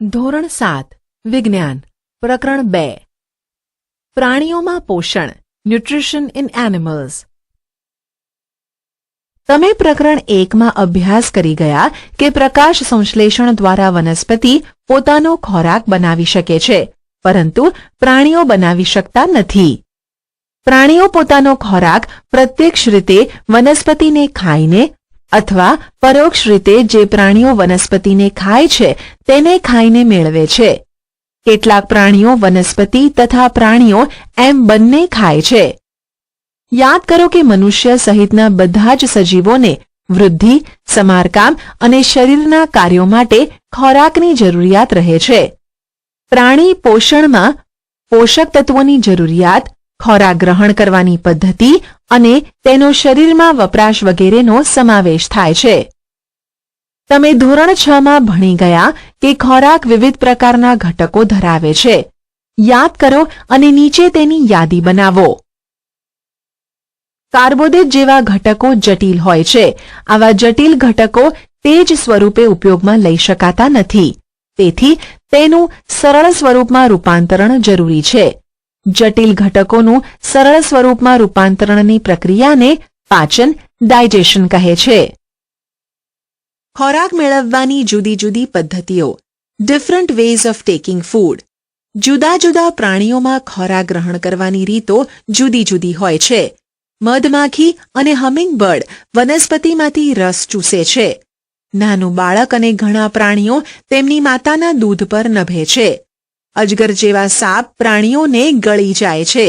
ધોરણ 7 વિજ્ઞાન પ્રકરણ 2 પ્રાણીઓમાં પોષણ ન્યુટ્રિશન ઇન એનિમલ્સ. તમે પ્રકરણ 1માં અભ્યાસ કરી ગયા કે પ્રકાશ સંશ્લેષણ દ્વારા વનસ્પતિ પોતાનો ખોરાક બનાવી શકે છે, પરંતુ પ્રાણીઓ બનાવી શકતા નથી. પ્રાણીઓ પોતાનો ખોરાક પ્રત્યક્ષ રીતે વનસ્પતિને ખાઈને અથવા પરોક્ષ રીતે જે પ્રાણીઓ વનસ્પતિને ખાય છે તેને ખાઈને મેળવે છે. કેટલાક પ્રાણીઓ વનસ્પતિ તથા પ્રાણીઓ એમ બંને ખાય છે. યાદ કરો કે મનુષ્ય સહિતના બધા જ સજીવોને વૃદ્ધિ, સમારકામ અને શરીરના કાર્યો માટે ખોરાકની જરૂરિયાત રહે છે. પ્રાણી પોષણમાં પોષક તત્વોની જરૂરિયાત, ખોરાક ગ્રહણ કરવાની પદ્ધતિ અને તેનો શરીરમાં વપરાશ વગેરેનો સમાવેશ થાય છે. તમે ધોરણ 6માં ભણી ગયા કે ખોરાક વિવિધ પ્રકારના ઘટકો ધરાવે છે. યાદ કરો અને નીચે તેની યાદી બનાવો. કાર્બોદિત જેવા ઘટકો જટિલ હોય છે. આવા જટિલ ઘટકો તે જ સ્વરૂપે ઉપયોગમાં લઈ શકાતા નથી. તેથી તેનું સરળ સ્વરૂપમાં રૂપાંતરણ જરૂરી છે. જટિલ ઘટકોનું સરળ સ્વરૂપમાં રૂપાંતરણની પ્રક્રિયાને પાચન ડાયજેશન કહે છે. ખોરાક મેળવવાની જુદી જુદી પદ્ધતિઓ different ways of taking food. જુદા જુદા પ્રાણીઓમાં ખોરાક ગ્રહણ કરવાની રીતો જુદી જુદી હોય છે. મધમાખી અને હમિંગબર્ડ વનસ્પતિમાંથી રસ ચૂસે છે. નાનું બાળક અને ઘણા પ્રાણીઓ તેમની માતાના દૂધ પર નભે છે. અજગર જેવા સાપ પ્રાણીઓને ગળી જાય છે.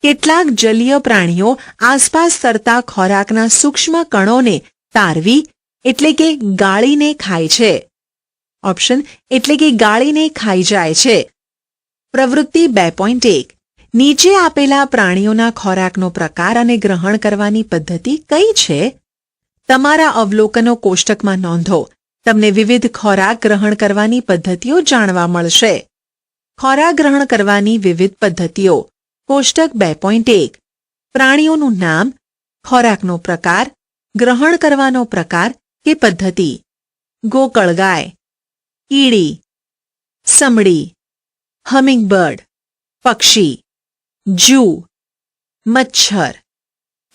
કેટલાક જલીય પ્રાણીઓ આસપાસ તરતા ખોરાકના સૂક્ષ્મ કણોને તારવી એટલે કે ગાળીને ખાય છે. ઓપ્શન એટલે કે ગાળીને ખાઈ જાય છે. પ્રવૃત્તિ 2.1 નીચે આપેલા પ્રાણીઓના ખોરાકનો પ્રકાર અને ગ્રહણ કરવાની પદ્ધતિ કઈ છે? તમારા અવલોકનો કોષ્ટકમાં નોંધો. તમને વિવિધ ખોરાક ગ્રહણ કરવાની પદ્ધતિઓ જાણવા મળશે. ખોરાક ગ્રહણ કરવાની વિવિધ પદ્ધતિઓ કોષ્ટક 2.1 પ્રાણીઓનું નામ, ખોરાકનો પ્રકાર, ગ્રહણ કરવાનો પ્રકાર કે પદ્ધતિ. ગોકળગાય, કીડી, સમડી, હમિંગબર્ડ, પક્ષી, જૂ, મચ્છર,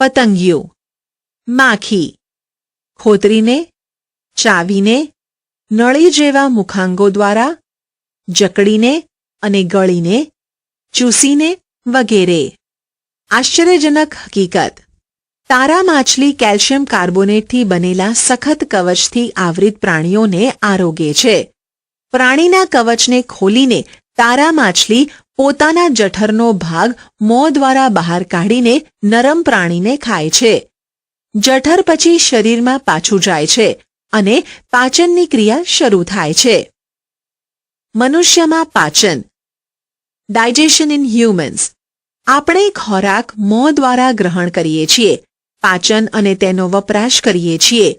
પતંગિયું, માખી. ખોતરીને, ચાવીને, નળી જેવા મુખાંગો દ્વારા, જકડીને અને ગળીને, ચૂસીને વગેરે. આશ્ચર્યજનક હકીકત: તારા માછલી કેલ્શિયમ કાર્બોનેટથી બનેલા સખત કવચથી આવૃત પ્રાણીઓને આરોગે છે. પ્રાણીના કવચને ખોલીને તારા માછલી પોતાના જઠરનો ભાગ મોં દ્વારા બહાર કાઢીને નરમ પ્રાણીને ખાય છે. જઠર પછી શરીરમાં પાછું જાય છે અને પાચનની ક્રિયા શરૂ થાય છે. મનુષ્યમાં પાચન ડાયજેશન ઇન હ્યુમન્સ. આપણે ખોરાક મોં દ્વારા ગ્રહણ કરીએ છીએ. પાચન અને તેનો વપરાશ કરીએ છીએ.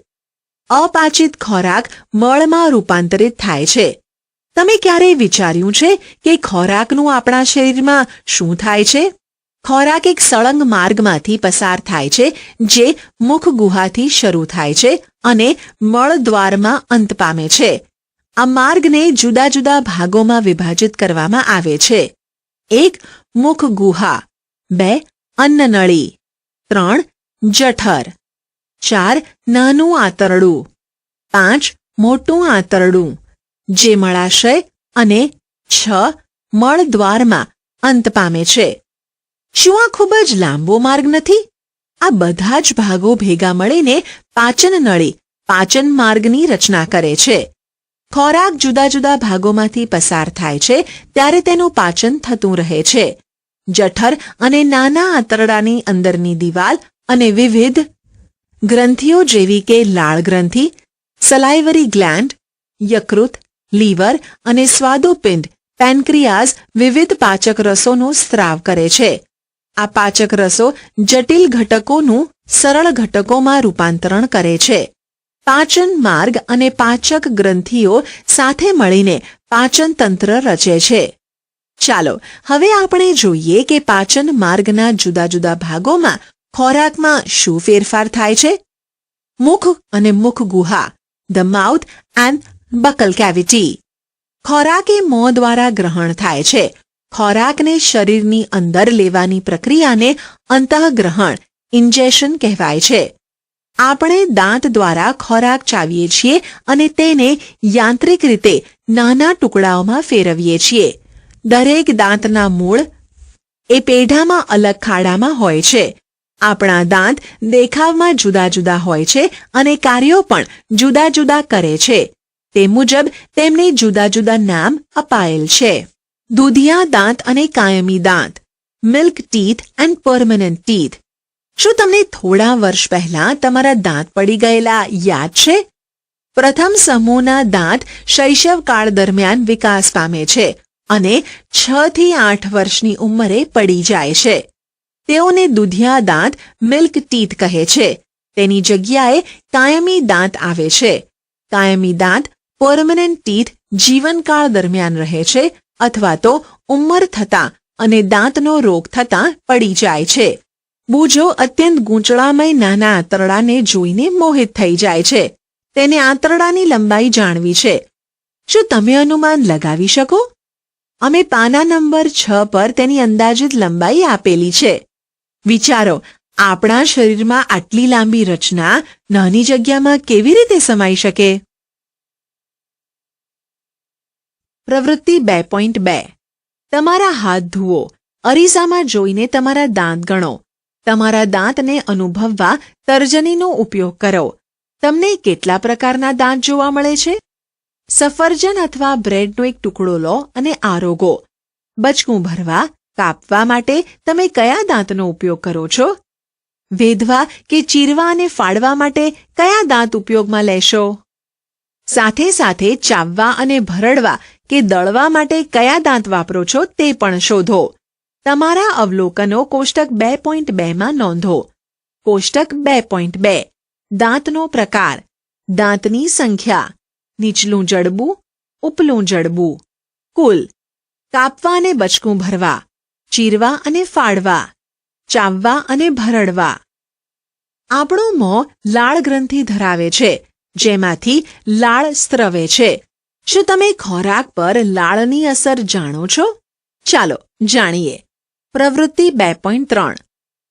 અપાચિત ખોરાક મળમાં રૂપાંતરિત થાય છે. તમે ક્યારેય વિચાર્યું છે કે ખોરાકનું આપણા શરીરમાં શું થાય છે? ખોરાક એક સળંગ માર્ગમાંથી પસાર થાય છે જે મુખ ગુહાથી શરૂ થાય છે અને મળદ્વારમાં અંત પામે છે. આ માર્ગને જુદા જુદા ભાગોમાં વિભાજિત કરવામાં આવે છે. 1. મુખ ગુહા 2. અન્નનળી 3. જઠર 4. નાનું આંતરડું 5. મોટું આંતરડું જે મળાશય અને 6. મળદ્વારમાં અંત પામે છે. શું આ ખૂબ જ લાંબો માર્ગ નથી? આ બધા જ ભાગો ભેગા મળીને પાચન નળી પાચન માર્ગની રચના કરે છે. ખોરાક જુદા જુદા ભાગોમાંથી પસાર થાય છે ત્યારે તેનું પાચન થતું રહે છે. જઠર અને નાના આંતરડાની અંદરની દિવાલ અને વિવિધ ગ્રંથિઓ જેવી કે લાળ ગ્રંથિ, સલાઇવરી ગ્લેન્ડ, યકૃત, લીવર અને સ્વાદુપિંડ પેનક્રિયાઝ વિવિધ પાચક રસોનો સ્ત્રાવ કરે છે. આ પાચક રસો જટિલ ઘટકોનું સરળ ઘટકોમાં રૂપાંતરણ કરે છે. પાચન માર્ગ અને પાચક ગ્રંથિઓ સાથે મળીને પાચન તંત્ર રચે છે. ચાલો હવે આપણે જોઈએ કે પાચન માર્ગના જુદા જુદા ભાગોમાં ખોરાકમાં શું ફેરફાર થાય છે. મુખ અને મુખ ગુહા the mouth and buccal cavity. ખોરાક એ મોં દ્વારા ગ્રહણ થાય છે. ખોરાકને શરીરની અંદર લેવાની પ્રક્રિયાને અંતઃગ્રહણ ઇન્જેશન કહેવાય છે. આપણે દાંત દ્વારા ખોરાક ચાવીએ છીએ અને તેને યાંત્રિક રીતે નાના ટુકડાઓમાં ફેરવીએ છીએ. દરેક દાંતના મૂળ એ પેઢામાં અલગ ખાડામાં હોય છે. આપણા દાંત દેખાવમાં જુદા જુદા હોય છે અને કાર્યો પણ જુદા જુદા કરે છે. તે મુજબ તેમને જુદા જુદા નામ અપાયેલ છે. દૂધિયા દાંત અને કાયમી દાંત, milk teeth and permanent teeth. શું તમને થોડા વર્ષ પહેલા તમારા દાંત પડી ગયેલા યાદ છે? પ્રથમ સમૂહના દાંત શૈશવકાળ દરમિયાન વિકાસ પામે છે અને 6 થી 8 વર્ષની ઉંમરે પડી જાય છે. તેઓને દૂધિયા દાંત મિલ્ક ટીથ કહે છે. તેની જગ્યાએ કાયમી દાંત આવે છે. કાયમી દાંત પરમનન્ટ ટીથ જીવનકાળ દરમિયાન રહે છે અથવા તો ઉંમર થતાં અને દાંતનો રોગ થતાં પડી જાય છે. બૂજો અત્યંત ગૂંચળામય નાના આંતરડાને જોઈને મોહિત થઈ જાય છે. તેને આંતરડાની લંબાઈ જાણવી છે. શું તમે અનુમાન લગાવી શકો? અમે પાના નંબર 6 પર તેની અંદાજિત લંબાઈ આપેલી છે. વિચારો, આપણા શરીરમાં આટલી લાંબી રચના નાની જગ્યામાં કેવી રીતે સમાઈ શકે? પ્રવૃત્તિ 2.2. તમારા હાથ ધુઓ. અરીસામાં જોઈને તમારા દાંત ગણો. તમારા દાંતને અનુભવવા તર્જનીનો ઉપયોગ કરો. તમને કેટલા પ્રકારના દાંત જોવા મળે છે? સફરજન અથવા બ્રેડનો એક ટુકડો લો અને આરોગો. બચકું ભરવા, કાપવા માટે તમે કયા દાંતનો ઉપયોગ કરો છો? વેધવા કે ચીરવા અને ફાડવા માટે કયા દાંત ઉપયોગમાં લેશો? સાથે સાથે ચાવવા અને ભરડવા કે દળવા માટે કયા દાંત વાપરો છો તે પણ શોધો. તમારા અવલોકનો કોષ્ટક 2.2 માં નોંધો. કોષ્ટક 2.2. દાંતનો પ્રકાર, દાંતની સંખ્યા, નીચલું જડબું, ઉપલું જડબું, કુલ, કાપવા અને બચકું ભરવા, ચીરવા અને ફાડવા, ચાવવા અને ભરડવા. આપણું મોં લાળ ગ્રંથિ ધરાવે છે, જેમાંથી લાળ સ્ત્રવે છે. શું તમે ખોરાક પર લાળની અસર જાણો છો? ચાલો જાણીએ. પ્રવૃત્તિ 2.3.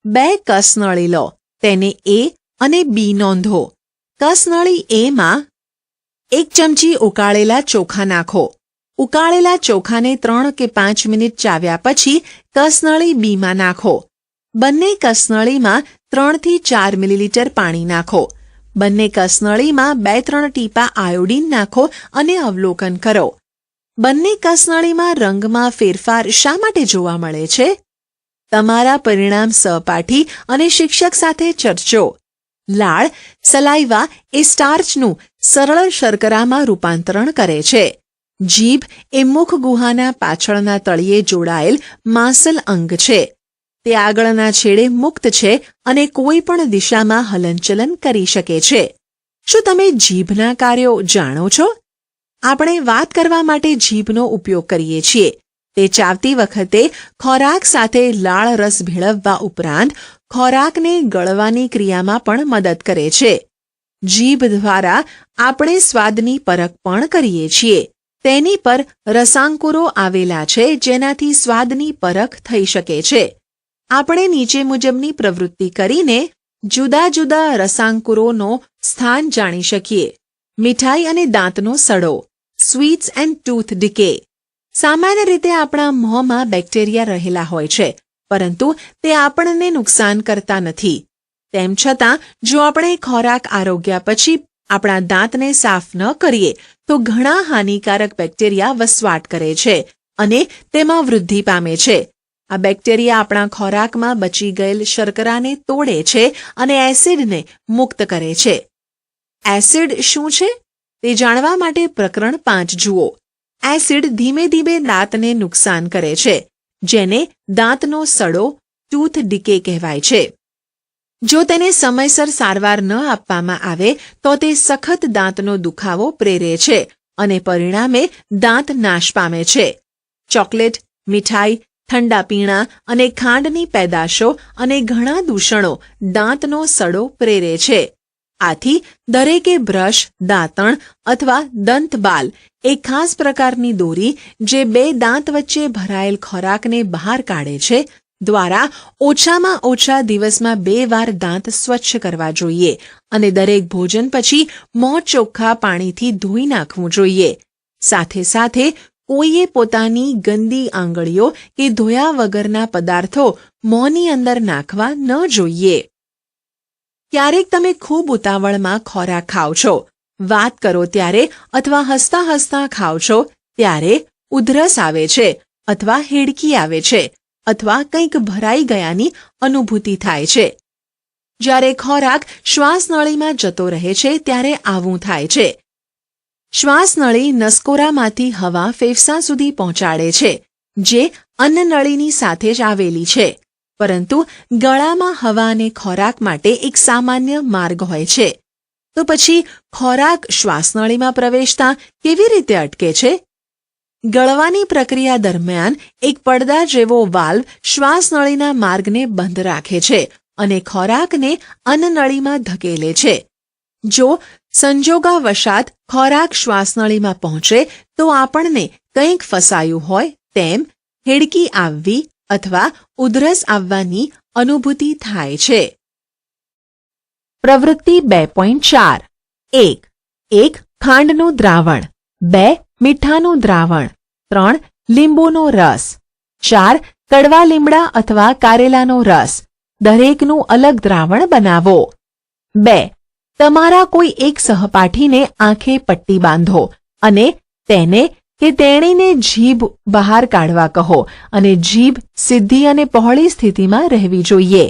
2 કસનળી લો. તેને A અને B નોંધો. કસનળી A માં 1 ચમચી ઉકાળેલા ચોખા નાખો. ઉકાળેલા ચોખાને 3 કે 5 મિનિટ ચાવ્યા પછી કસનળી B માં નાખો. બંને કસનળીમાં 3 થી 4 મિલીલીટર પાણી નાખો. બંને કસનળીમાં 2-3 ટીપા આયોડીન નાખો અને અવલોકન કરો. બંને કસનળીમાં રંગમાં ફેરફાર શા માટે જોવા મળે છે? તમારા પરિણામ સહપાઠી અને શિક્ષક સાથે ચર્ચો. લાળ, સલાઈવા એ સ્ટાર્ચનું સરળ શર્કરામાં રૂપાંતરણ કરે છે. જીભ એ મુખ ગુહાના પાછળના તળિયે જોડાયેલ માંસલ અંગ છે. તે આગળના છેડે મુક્ત છે અને કોઈ પણ દિશામાં હલનચલન કરી શકે છે. શું તમે જીભના કાર્યો જાણો છો? આપણે વાત કરવા માટે જીભનો ઉપયોગ કરીએ છીએ. તે ચાવતી વખતે ખોરાક સાથે લાળ રસ ભેળવવા ઉપરાંત ખોરાકને ગળવાની ક્રિયામાં પણ મદદ કરે છે. જીભ દ્વારા આપણે સ્વાદની પરખ પણ કરીએ છીએ. તેની પર રસાંકુરો આવેલા છે જેનાથી સ્વાદની પરખ થઈ શકે છે. આપણે નીચે મુજબની પ્રવૃત્તિ કરીને જુદા જુદા રસાંકુરોનો સ્થાન જાણી શકીએ. મીઠાઈ અને દાંતનો સડો, સ્વીટ્સ એન્ડ ટૂથ ડિકે. સામાન્ય રીતે આપણા મોંમાં બેક્ટેરિયા રહેલા હોય છે, પરંતુ તે આપણને નુકસાન કરતા નથી. તેમ છતાં જો આપણે ખોરાક આરોગ્યા પછી આપણા દાંતને સાફ ન કરીએ તો ઘણા હાનિકારક બેક્ટેરિયા વસવાટ કરે છે અને તેમાં વૃદ્ધિ પામે છે. આ બેક્ટેરિયા આપણા ખોરાકમાં બચી ગયેલ શર્કરાને તોડે છે અને એસિડને મુક્ત કરે છે. એસિડ શું છે તે જાણવા માટે પ્રકરણ 5 જુઓ. એસિડ ધીમે ધીમે દાંતને નુકસાન કરે છે, જેને દાંતનો સડો, ટૂથ ડિકે કહેવાય છે. જો તેને સમયસર સારવાર ન આપવામાં આવે તો તે સખત દાંતનો દુખાવો પ્રેરે છે અને પરિણામે દાંત નાશ પામે છે. ચોકલેટ, મીઠાઈ, ઠંડા પીણા અને ખાંડની પેદાશો અને ઘણા દૂષણો દાંતનો સડો પ્રેરે છે. આથી દરેકે બ્રશ, દાંતણ અથવા દંતબાલ એક ખાસ પ્રકારની દોરી જે બે દાંત વચ્ચે ભરાયેલ ખોરાકને બહાર કાઢે છે દ્વારા ઓછામાં ઓછા દિવસમાં 2 વાર દાંત સ્વચ્છ કરવા જોઈએ અને દરેક ભોજન પછી મોં ચોખ્ખા પાણીથી ધોઈ નાખવું જોઈએ. સાથે સાથે કોઈએ પોતાની ગંદી આંગળીઓ કે ધોયા વગરના પદાર્થો મોંની અંદર નાખવા ન જોઈએ. ક્યારેક તમે ખૂબ ઉતાવળમાં ખોરાક ખાઓ છો, વાત કરો ત્યારે અથવા હસતા હસતા ખાઓ છો ત્યારે ઉધરસ આવે છે અથવા હેડકી આવે છે અથવા કંઈક ભરાઈ ગયાની અનુભૂતિ થાય છે. જ્યારે ખોરાક શ્વાસનળીમાં જતો રહે છે ત્યારે આવું થાય છે. શ્વાસનળી નસકોરામાંથી હવા ફેફસા સુધી પહોંચાડે છે, જે અન્નનળીની સાથે જ આવેલી છે. પરંતુ ગળામાં હવા અને ખોરાક માટે એક સામાન્ય માર્ગ હોય છે. તો પછી ખોરાક શ્વાસનળીમાં પ્રવેશતા કેવી રીતે અટકે છે? ગળવાની પ્રક્રિયા દરમિયાન એક પડદા જેવો વાલ્વ શ્વાસનળીના માર્ગને બંધ રાખે છે અને ખોરાકને અન્નનળીમાં ધકેલે છે. જો સંજોગવશાત ખોરાક શ્વાસનળીમાં પહોંચે તો આપણને કંઈક ફસાયું હોય તેમ હેડકી આવવી અથવા ઉધરસ આવવાની અનુભૂતિ થાય છે. પ્રવૃત્તિ 2.4 1. ખાંડનું દ્રાવણ 2. મીઠાનું દ્રાવણ 3. લીંબુનો રસ 4. કડવા લીમડા અથવા કારેલાનો રસ. દરેકનું અલગ દ્રાવણ બનાવો. 2. તમારા કોઈ એક સહપાઠીને આંખે પટ્ટી બાંધો અને તેને કે તેણીને જીભ બહાર કાઢવા કહો અને જીભ સીધી અને પહોળી સ્થિતિમાં રહેવી જોઈએ.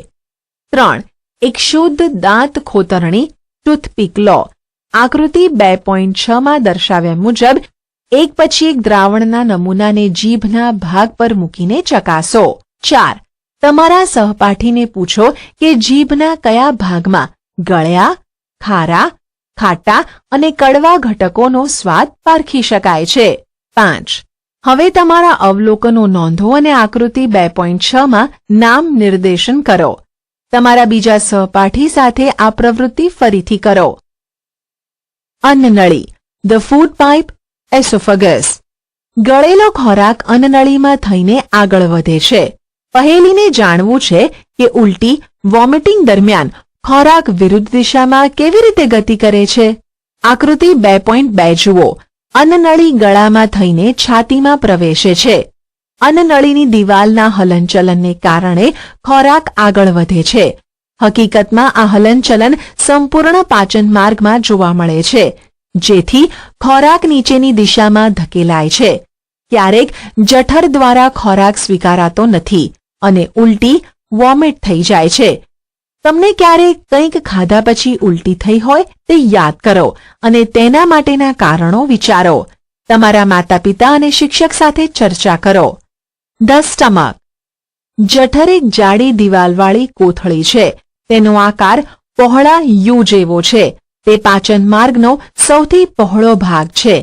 3. એક શુદ્ધ દાંત ખોતરણી ટૂથપીક લો. આકૃતિ 2.6 માં દર્શાવ્યા મુજબ એક પછી એક દ્રાવણના નમૂનાને જીભના ભાગ પર મૂકીને ચકાસો. 4. તમારા સહપાઠીને પૂછો કે જીભના કયા ભાગમાં ગળ્યા, ખારા, ખાટા અને કડવા ઘટકોનો સ્વાદ પારખી શકાય છે. 5. હવે તમારા અવલોકનો નોંધો અને આકૃતિ 2.6 માં નામ નિર્દેશન કરો. તમારા બીજા સહપાઠી સાથે આ પ્રવૃત્તિ ફરીથી કરો. અન્નનળી, ધ ફૂડ પાઇપ, એસોફેગસ. ગળેલો ખોરાક અન્નનળીમાં થઈને આગળ વધે છે. પહેલીને જાણવું છે કે ઉલટી, વોમિટિંગ દરમિયાન ખોરાક વિરુદ્ધ દિશામાં કેવી રીતે ગતિ કરે છે. આકૃતિ 2.2 જુઓ. અન્નનળી ગળામાં થઈને છાતીમાં પ્રવેશે છે. અન્નનળીની દિવાલના હલનચલનને કારણે ખોરાક આગળ વધે છે. હકીકતમાં આ હલનચલન સંપૂર્ણ પાચન માર્ગમાં જોવા મળે છે, જેથી ખોરાક નીચેની દિશામાં ધકેલાય છે. ક્યારેક જઠર દ્વારા ખોરાક સ્વીકારાતો નથી અને ઉલટી, વોમિટ થઈ જાય છે. તમને ક્યારેક કંઈક ખાધા પછી ઉલટી થઈ હોય તે યાદ કરો અને તેના માટેના કારણો વિચારો. તમારા માતાપિતા અને શિક્ષક સાથે ચર્ચા કરો. The stomach. જઠર એક જાડી દિવાલવાળી કોથળી છે. તેનો આકાર પહોળા યુ જેવો છે. તે પાચન માર્ગનો સૌથી પહોળો ભાગ છે.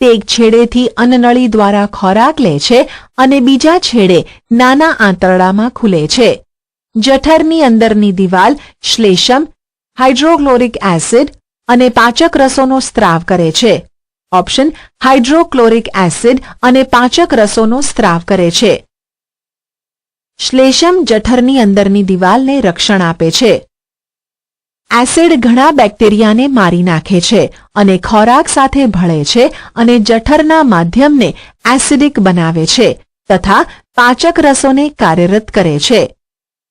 તે એક છેડેથી અન્નનળી દ્વારા ખોરાક લે છે અને બીજા છેડે નાના આંતરડામાં ખુલે છે. જઠરની અંદરની દિવાલ શ્લેષ્મ, હાઇડ્રોક્લોરિક એસિડ અને પાચક રસોનો સ્ત્રાવ કરે છે. ઓપ્શન હાઇડ્રોક્લોરિક એસિડ અને પાચક રસોનો સ્ત્રાવ કરે છે. શ્લેષ્મ જઠરની અંદરની દિવાલને રક્ષણ આપે છે. એસિડ ઘણા બેક્ટેરિયાને મારી નાખે છે અને ખોરાક સાથે ભળે છે અને જઠરના માધ્યમને એસિડિક બનાવે છે તથા પાચક રસોને કાર્યરત કરે છે.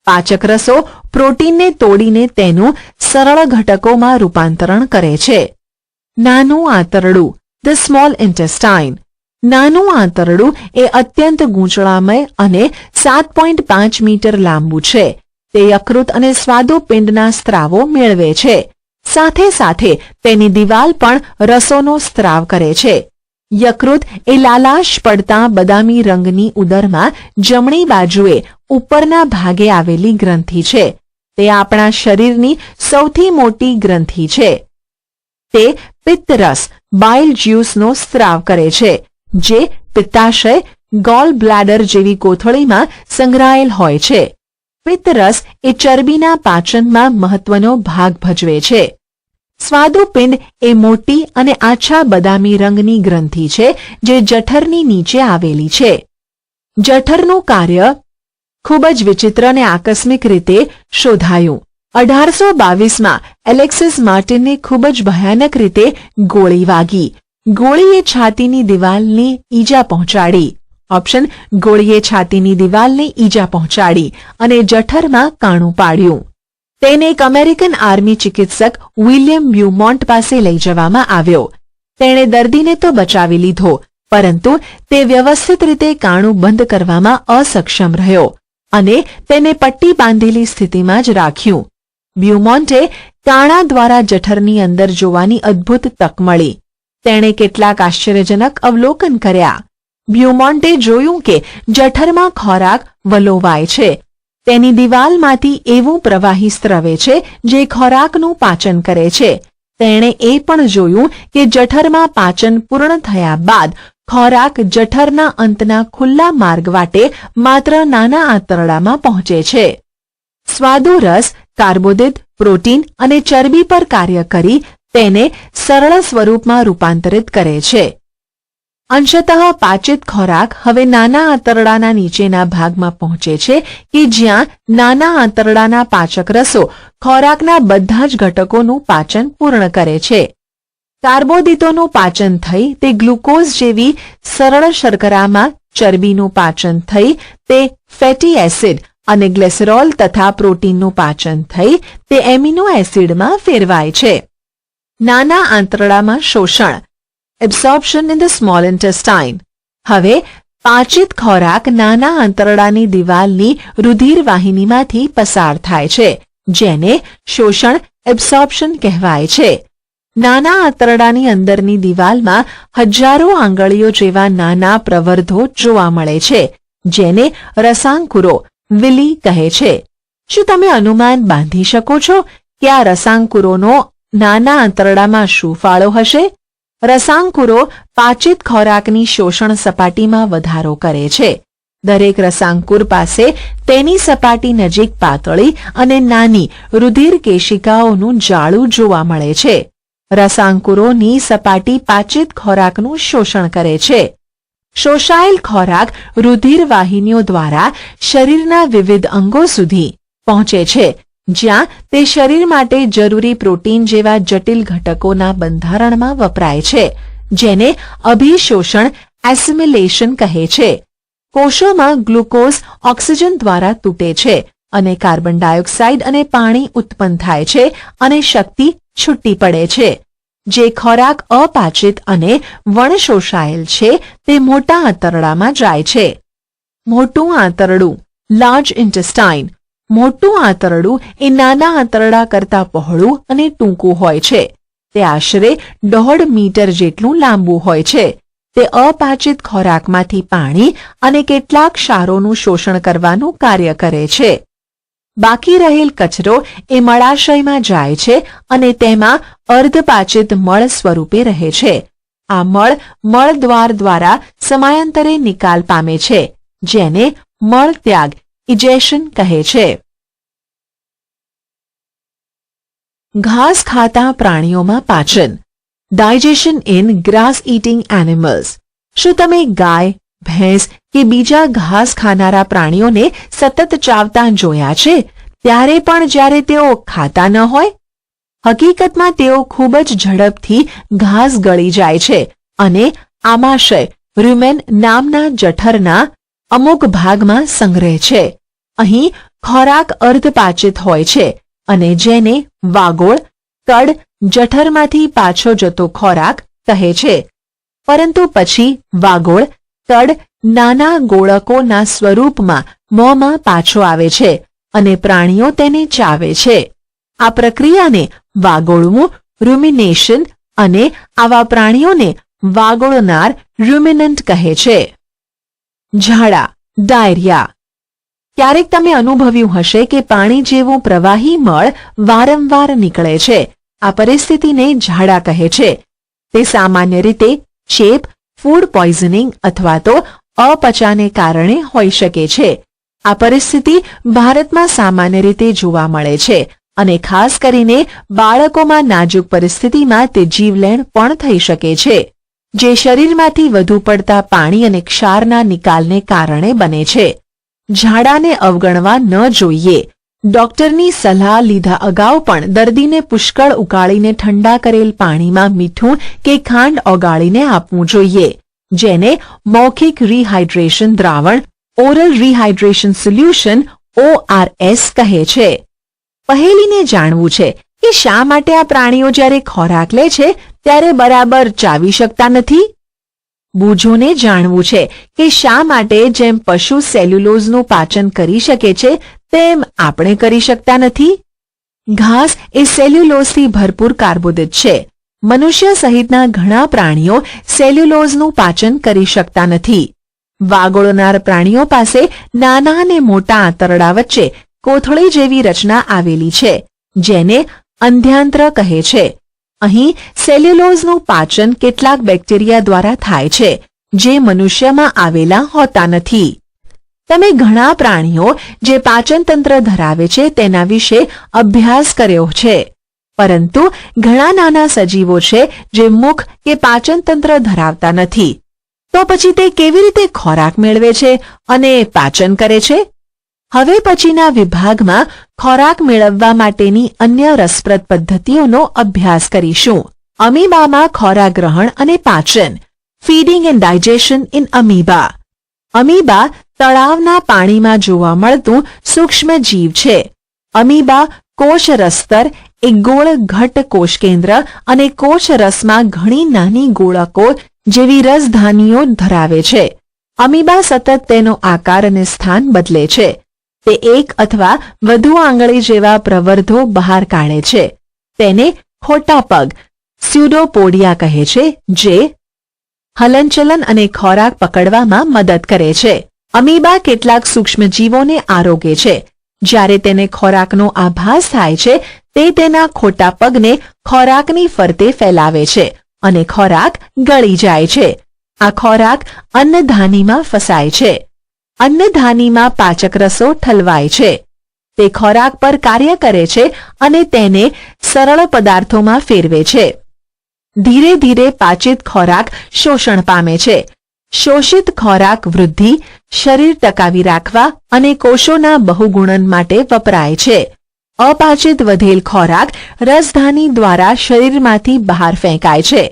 પાચક રસો પ્રોટીનને તોડીને તેનું સરળ ઘટકોમાં રૂપાંતરણ કરે છે. નાનું આંતરડું, ધ સ્મોલ ઇન્ટેસ્ટાઇન. નાનું આંતરડું એ અત્યંત ગૂંચળામય અને 7.5 મીટર લાંબુ છે. તે યકૃત અને સ્વાદુપિંડના સ્ત્રાવો મેળવે છે. સાથે સાથે તેની દિવાલ પણ રસોનો સ્ત્રાવ કરે છે. યકૃત એ લાલાશ પડતા બદામી રંગની ઉદરમાં જમણી બાજુએ ઉપરના ભાગે આવેલી ગ્રંથિ છે. તે આપણા શરીરની સૌથી મોટી ગ્રંથિ છે. તે પિત્તરસ, બાઇલ જ્યુસનો સ્ત્રાવ કરે છે, જે પિત્તાશય, ગોલ બ્લેડર જેવી કોથળીમાં સંગ્રહાયેલ હોય છે. પિત્તરસ એ ચરબીના પાચનમાં મહત્વનો ભાગ ભજવે છે. સ્વાદુપિંડ એ મોટી અને આછા બદામી રંગની ગ્રંથિ છે જે જઠરની નીચે આવેલી છે. જઠરનું કાર્ય ખૂબ જ વિચિત્ર અને આકસ્મિક રીતે શોધાયું. 1822માં એલેક્સિસ માર્ટિનને ખૂબ જ ભયાનક રીતે ગોળી વાગી. ગોળીએ છાતીની દિવાલને ઈજા પહોંચાડી. ઓપ્શન: ગોળીએ છાતીની દિવાલને ઈજા પહોંચાડી અને જઠરમાં કાણું પાડ્યું. તેને એક અમેરિકન આર્મી ચિકિત્સક વિલિયમ બ્યુમોન્ટ પાસે લઈ જવામાં આવ્યો. તેણે દર્દીને તો બચાવી લીધો, પરંતુ તે વ્યવસ્થિત રીતે કાણું બંધ કરવામાં અસક્ષમ રહ્યો અને તેને પટ્ટી બાંધેલી સ્થિતિમાં જ રાખ્યું. બ્યુમોન્ટે કાણા દ્વારા જઠરની અંદર જોવાની અદ્ભુત તક મળી. તેણે કેટલાક આશ્ચર્યજનક અવલોકન કર્યા. બ્યુમોન્ટે જોયું કે જઠરમાં ખોરાક વલોવાય છે. તેની દિવાલમાંથી એવું પ્રવાહી સ્રવે છે જે ખોરાકનું પાચન કરે છે. તેણે એ પણ જોયું કે જઠરમાં પાચન પૂર્ણ થયા બાદ ખોરાક જઠરના અંતના ખુલ્લા માર્ગ વાટે માત્ર નાના આંતરડામાં પહોંચે છે. સ્વાદુ રસ કાર્બોદિત, પ્રોટીન અને ચરબી પર કાર્ય કરી તેને સરળ સ્વરૂપમાં રૂપાંતરિત કરે છે. અંશતઃ પાચિત ખોરાક હવે નાના આંતરડાના નીચેના ભાગમાં પહોંચે છે કે જ્યાં નાના આંતરડાના પાચક રસો ખોરાકના બધા જ ઘટકોનું પાચન પૂર્ણ કરે છે. કાર્બોદિતોનું પાચન થઈ તે ગ્લુકોઝ જેવી સરળ શર્કરામાં, ચરબીનું પાચન થઈ તે ફેટી એસિડ અને ગ્લિસરોલ તથા પ્રોટીનનું પાચન થઈ તે એમિનો એસિડમાં ફેરવાય છે. નાના આંતરડામાં શોષણ absorption in the small intestine. હવે પાચિત ખોરાક નાના આંતરડાની દિવાલની રુધિર વાહિનીમાંથી પસાર થાય છે, જેને શોષણ એબ્સોર્પ્શન કહેવાય છે. નાના આંતરડાની અંદરની દિવાલમાં હજારો આંગળીઓ જેવા નાના પ્રવર્ધો જોવા મળે છે, જેને રસાંકુરો વિલી કહે છે. શું તમે અનુમાન બાંધી શકો છો કે આ રસાંકુરોનો નાના આંતરડામાં શું ફાળો હશે? રસાંકુરો પાચિત ખોરાકની શોષણ સપાટીમાં વધારો કરે છે. દરેક રસાંકુર પાસે તેની સપાટી નજીક પાતળી અને નાની રુધિર કેશિકાઓનું જાળું જોવા મળે છે. રસાંકુરોની સપાટી પાચિત ખોરાકનું શોષણ કરે છે. શોષાયેલ ખોરાક રુધિર વાહિનીઓ દ્વારા શરીરના વિવિધ અંગો સુધી પહોંચે છે, જ્યાં તે શરીર માટે જરૂરી પ્રોટીન જેવા જટિલ ઘટકોના બંધારણમાં વપરાય છે, જેને અભિશોષણ એસિમિલેશન કહે છે. કોષોમાં ગ્લુકોઝ ઓક્સિજન દ્વારા તૂટે છે અને કાર્બન ડાયોક્સાઇડ અને પાણી ઉત્પન્ન થાય છે અને શક્તિ છૂટી પડે છે. જે ખોરાક અપાચિત અને વણશોષાયેલ છે તે મોટા આંતરડામાં જાય છે. મોટું આંતરડું લાર્જ ઇન્ટેસ્ટાઇન. મોટું આંતરડું એ નાના આંતરડા કરતાં પહોળું અને ટૂંકું હોય છે. તે આશરે 1.5 મીટર જેટલું લાંબુ હોય છે. તે અપાચિત ખોરાકમાંથી પાણી અને કેટલાક ક્ષારોનું શોષણ કરવાનું કાર્ય કરે છે. બાકી રહેલ કચરો એ મળાશયમાં જાય છે અને તેમાં અર્ધપાચિત મળ સ્વરૂપે રહે છે. આ મળદ્વાર દ્વારા સમયાંતરે નિકાલ પામે છે, જેને મળત્યાગ ઇજેશન કહે છે. ઘાસ ખાતા પ્રાણીઓમાં પાચન. Digestion in grass eating animals. શું તમે ગાય, ભેંસ કે બીજા ઘાસ ખાનારા પ્રાણીઓને સતત ચાવતા જોયા છે, ત્યારે પણ જ્યારે તેઓ ખાતા ન હોય? હકીકતમાં તેઓ ખૂબ જ ઝડપથી ઘાસ ગળી જાય છે અને આમાશય રૂમેન નામના જઠરના અમુક ભાગમાં સંગ્રહે છે. અહીં ખોરાક અર્ધપાચિત હોય છે અને જેને વાગોળ, કડ, જઠરમાંથી પાછો જતો ખોરાક કહે છે. પરંતુ પછી વાગોળ, કડ નાના ગોળકોના સ્વરૂપમાં મોંમાં પાછો આવે છે અને પ્રાણીઓ તેને ચાવે છે. આ પ્રક્રિયાને વાગોળવું રૂમિનેશન અને આવા પ્રાણીઓને વાગોળનાર રૂમિનન્ટ કહે છે. ઝાડા ડાયરિયા. ક્યારેક તમે અનુભવ્યું હશે કે પાણી જેવું પ્રવાહી મળ વારંવાર નીકળે છે. આ પરિસ્થિતિને ઝાડા કહે છે. તે સામાન્ય રીતે ચેપ, ફૂડ પોઈઝનિંગ અથવા તો અપચાને કારણે હોઈ શકે છે. આ પરિસ્થિતિ ભારતમાં સામાન્ય રીતે જોવા મળે છે અને ખાસ કરીને બાળકોમાં નાજુક પરિસ્થિતિમાં તે જીવલેણ પણ થઈ શકે છે, જે શરીરમાંથી વધુ પડતા પાણી અને ક્ષારના નિકાલને કારણે બને છે. ઝાડાને અવગણવા ન જોઈએ. ડોક્ટરની સલાહ લીધા અગાઉ પણ દર્દીને પુષ્કળ ઉકાળીને ઠંડા કરેલ પાણીમાં મીઠું કે ખાંડ ઓગાળીને આપવું જોઈએ, જેને મૌખિક રિહાઇડ્રેશન દ્રાવણ ઓરલ રિહાઇડ્રેશન સોલ્યુશન ORS કહે છે. પહેલીને જાણવું છે કે શા માટે આ પ્રાણીઓ જ્યારે ખોરાક લે છે ત્યારે બરાબર ચાવી શકતા નથી. બૂજોને જાણવું છે કે શા માટે જેમ પશુ સેલ્યુલોઝનું પાચન કરી શકે છે તેમ આપણે કરી શકતા નથી. ઘાસ એ સેલ્યુલોઝથી ભરપૂર કાર્બોદિત છે. મનુષ્ય સહિતના ઘણા પ્રાણીઓ સેલ્યુલોઝનું પાચન કરી શકતા નથી. વાગોળનાર પ્રાણીઓ પાસે નાના અને મોટા આંતરડા વચ્ચે કોથળી જેવી રચના આવેલી છે, જેને અંધ્યાંત્ર કહે છે. અહીં સેલ્યુલોઝનું પાચન કેટલાક બેક્ટેરિયા દ્વારા થાય છે, જે મનુષ્યમાં આવેલા હોતા નથી. તમે ઘણા પ્રાણીઓ જે પાચનતંત્ર ધરાવે છે તેના વિશે અભ્યાસ કર્યો છે, પરંતુ ઘણા નાના સજીવો છે જે મુખ કે પાચનતંત્ર ધરાવતા નથી. તો પછી તે કેવી રીતે ખોરાક મેળવે છે અને પાચન કરે છે? હવે પછીના વિભાગમાં ખોરાક મેળવવા માટેની અન્ય રસપ્રદ પદ્ધતિઓનો અભ્યાસ કરીશું. અમીબામાં ખોરાક ગ્રહણ અને પાચન. Feeding and digestion in amoeba. Amoeba તળાવના પાણીમાં જોવા મળતું સૂક્ષ્મ જીવ છે. અમીબા કોષ રસ્તર એક ગોળ ઘટ્ટ કોષકેન્દ્ર અને કોષ રસમાં ઘણી નાની ગોળકો જેવી રસધાનીઓ ધરાવે છે. અમીબા સતત તેનો આકાર અને સ્થાન બદલે છે. તે એક અથવા વધુ આંગળી જેવા પ્રવર્ધો બહાર કાઢે છે. તેને ખોટા પગ સ્યુડોપોડિયા કહે છે, જે હલનચલન અને ખોરાક પકડવામાં મદદ કરે છે. અમીબા કેટલાક સૂક્ષ્મજીવોને આરોગે છે. જ્યારે તેને ખોરાકનો આભાસ થાય છે તે તેના ખોટા પગને ખોરાકની ફરતે ફેલાવે છે અને ખોરાક ગળી જાય છે. આ ખોરાક અન્નધાનીમાં ફસાય છે. અન્નધાનીમાં પાચક રસો ઠલવાય છે. તે ખોરાક પર કાર્ય કરે છે અને તેને સરળ પદાર્થોમાં ફેરવે છે. ધીરે ધીરે પાચિત ખોરાક શોષણ પામે છે. શોષિત ખોરાક વૃદ્ધિ, શરીર ટકાવી રાખવા અને કોષોના બહુગુણન માટે વપરાય છે. અપાચિત વધેલ ખોરાક રસધાની દ્વારા શરીરમાંથી બહાર ફેંકાય છે.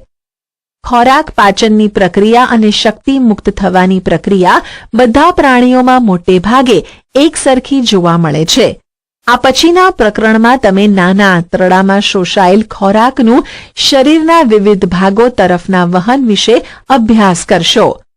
ખોરાક પાચનની પ્રક્રિયા અને શક્તિ મુક્ત થવાની પ્રક્રિયા બધા પ્રાણીઓમાં મોટે ભાગે એકસરખી જોવા મળે છે. આ પછીના પ્રકરણમાં તમે નાના આંતરડામાં શોષાયેલ ખોરાકનું શરીરના વિવિધ ભાગો તરફના વહન વિશે અભ્યાસ કરશો.